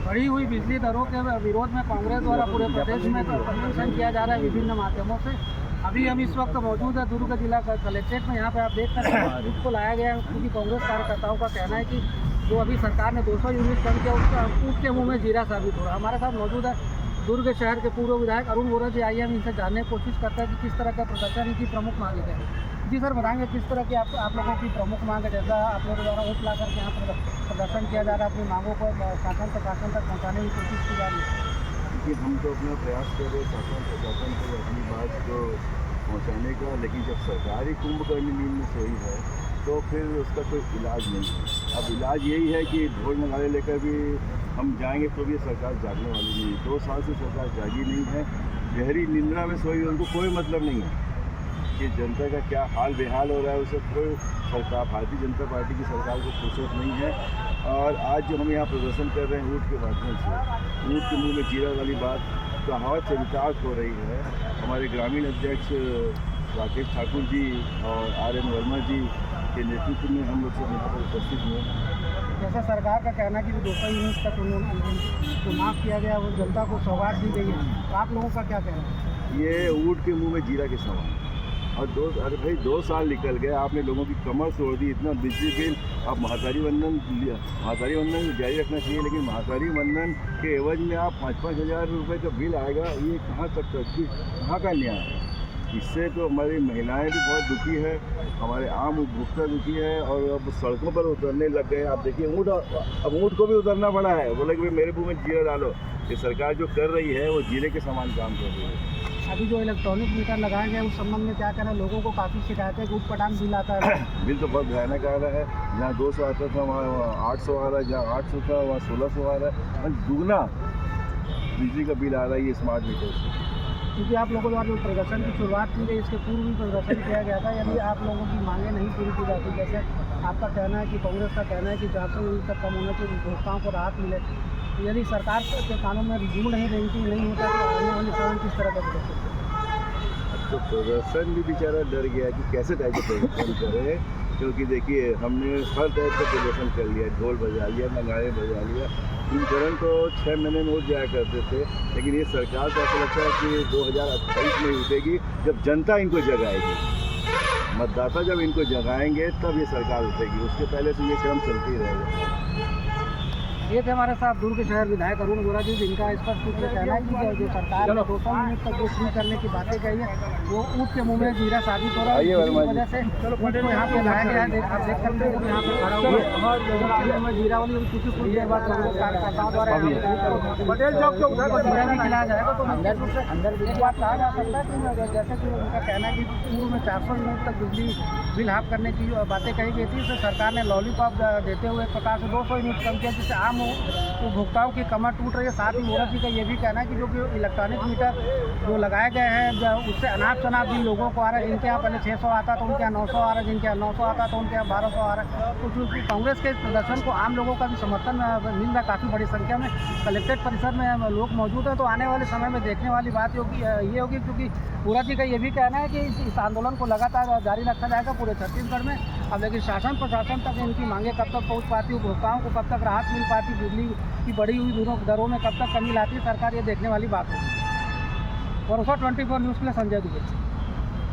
बढ़ी हुई बिजली दरों के विरोध में कांग्रेस द्वारा पूरे प्रदेश में प्रदर्शन किया जा रहा है विभिन्न माध्यमों से। अभी हम इस वक्त मौजूद है दुर्ग जिला कलेक्ट्रेट में। यहाँ पे आप देख सकते हैं उसको लाया गया है क्योंकि कांग्रेस कार्यकर्ताओं का कहना है कि जो अभी सरकार ने 200 यूनिट कम किया उसका उसके मुँह में जीरा साबित हो रहा है। हमारे साथ मौजूद है दुर्ग शहर के पूर्व विधायक अरुण वोरा जी। आइए हम इनसे जानने की कोशिश करते हैं कि किस तरह का प्रदर्शन इनकी प्रमुख मांगे गए। जी सर, बताएंगे किस तरह की आप लोगों की प्रमुख मांग है? जैसा आप लोगों द्वारा वोट ला करके यहाँ पर प्रदर्शन किया जा रहा है, अपनी मांगों को शासन प्रशासन तक पहुँचाने की कोशिश की जा रही है। देखिए, हम तो अपना प्रयास कर रहे हैं शासन प्रशासन को अपनी बात को पहुँचाने का, लेकिन जब सरकार ही कुंभकर्ण नींद में सोई है तो फिर उसका कोई इलाज नहीं है। अब इलाज यही है कि ढोल नगाड़े लेकर भी हम जाएंगे तो भी सरकार जागने वाली नहीं है। 2 साल से सरकार जागी नहीं है, गहरी निंद्रा में सोई। उनको कोई मतलब नहीं है कि जनता का क्या हाल बेहाल हो रहा है, उसे कोई सरकार भारतीय जनता पार्टी की सरकार को फुर्सत नहीं है। और आज जो हम यहाँ प्रदर्शन कर रहे हैं ऊँट के माध्यम से, ऊँट के मुँह में जीरा वाली बात कहावत चरितार्थ हो रही है। हमारे ग्रामीण अध्यक्ष राकेश ठाकुर जी और RN वर्मा जी के नेतृत्व में हम लोग सब यहाँ पर उपस्थित हुए। जैसा सरकार का कहना है कि 200 यूनिट तक उन्होंने माफ़ किया गया, वो जनता को सौगात दी गई है, तो आप लोगों का क्या कहना है? ये ऊँट के मुँह में जीरा के समान। और अरे भाई 2 साल निकल गए, आपने लोगों की कमर तोड़ दी। इतना बिजली बिल, आप महातारी वंदन जारी रखना चाहिए, लेकिन महातारी वंदन के एवज में आप 5-5 हज़ार रुपये का बिल आएगा। ये कहाँ तक कहाँ का न्याय है? इससे तो हमारी महिलाएं भी बहुत दुखी है, हमारे आम उपभोक्ता दुखी है और अब सड़कों पर उतरने लग गए। आप देखिए अब ऊँट को भी उतरना पड़ा है, बोले कि भाई मेरे मुँह में जीरा डालो। ये सरकार जो कर रही है वो जीरे के समान काम कर रही है। अभी जो इलेक्ट्रॉनिक मीटर लगाए गए उस संबंध में क्या कहना है? लोगों को काफ़ी शिकायतें कि उटपटांग बिल आता है। बिल तो बहुत भयानक आ रहा है। जहाँ 200 आता था वहाँ 800 आ रहा है, जहाँ 800 था वहाँ 1600 आ रहा है। दुगना बिजली का बिल आ रहा है ये स्मार्ट मीटर से। क्योंकि आप लोगों द्वारा जो प्रदर्शन की शुरुआत की गई, इसके पूर्व भी प्रदर्शन किया गया था। यदि आप लोगों की मांगें नहीं पूरी की जाती, जैसे आपका कहना है कि कांग्रेस का कहना है कि 400 यूनिट तक कम होने से उपभोक्ताओं को राहत मिले, तो यदि सरकार के कानून में रिव्यू नहीं रैंकिंग नहीं होता तो आने वाले समय किस तरह का प्रदर्शन? तो प्रदर्शन भी बेचारा डर गया कि कैसे टाइप का प्रदर्शन करे, क्योंकि देखिए हमने हर टाइप का प्रदर्शन कर लिया, ढोल बजा लिया, नगाड़े बजा लिया। हिमकरण तो 6 महीने में उठ जाया करते थे, लेकिन ये सरकार को ऐसा लगता है कि 2028 में उठेगी जब जनता इनको जगाएगी। मतदाता जब इनको जगाएंगे तब ये सरकार उठेगी, उसके पहले से ये क्रम चलते ही रहेगा। ये थे हमारे साथ दुर्ग शहर विधायक अरुण वोरा जी, जिनका स्पष्ट रूप से कहना है कि जो सरकार ने 200 यूनिट तक जो शुरू करने की बातें कही है वो ऊँट के मुँह में जीरा साबित हो रहा है। इसी वजह से उनको यहाँ पे लाया गया है। आप देख सकते हैं यहाँ पे खड़ा हुआ है जीरा वाली, क्योंकि कुछ देर बाद कांग्रेस कार्यकर्ताओं द्वारा पटेल चौक के उधर जीरा भी खिलाया जाएगा। तो अंदर रूप से एक बात कहा जा सकता है कि जैसे कि उनका कहना है कि पूर्व में 400 यूनिट तक बिजली बिल हाफ करने की बातें कही गई थी, इससे सरकार ने लॉलीपॉप देते हुए एक प्रकार से 200 यूनिट कम किया, जिससे आम उपभोक्ताओं की कमर टूट रही है। साथ ही वोरा जी का ये भी कहना है कि जो कि इलेक्ट्रॉनिक मीटर जो लगाए गए हैं उससे अनाप शनाप भी लोगों को आ रहा है। जिनके यहाँ पहले 600 आता तो उनके यहाँ 900 आ रहा है, जिनके यहाँ 900 आता तो उनके यहाँ 1200 आ रहा है। तो क्योंकि कांग्रेस के प्रदर्शन को आम लोगों का भी समर्थन मिल रहा है काफ़ी बड़ी संख्या में। कलेक्ट्रेट परिसर में लोग मौजूद हैं, तो आने वाले समय में देखने वाली बात ये होगी, क्योंकि वोरा जी का ये भी कहना है कि इस आंदोलन को लगातार जारी रखा जाएगा पूरे छत्तीसगढ़ में। अब लेकिन शासन प्रशासन तक इनकी मांगे कब तक पहुंच पाती, उपभोक्ताओं को कब तक राहत मिल पाती, बिजली की बढ़ी हुई दरों में कब तक कमी लाती सरकार, ये देखने वाली बात होगी। भरोसा 24 न्यूज़ के लिए संजय दुबे।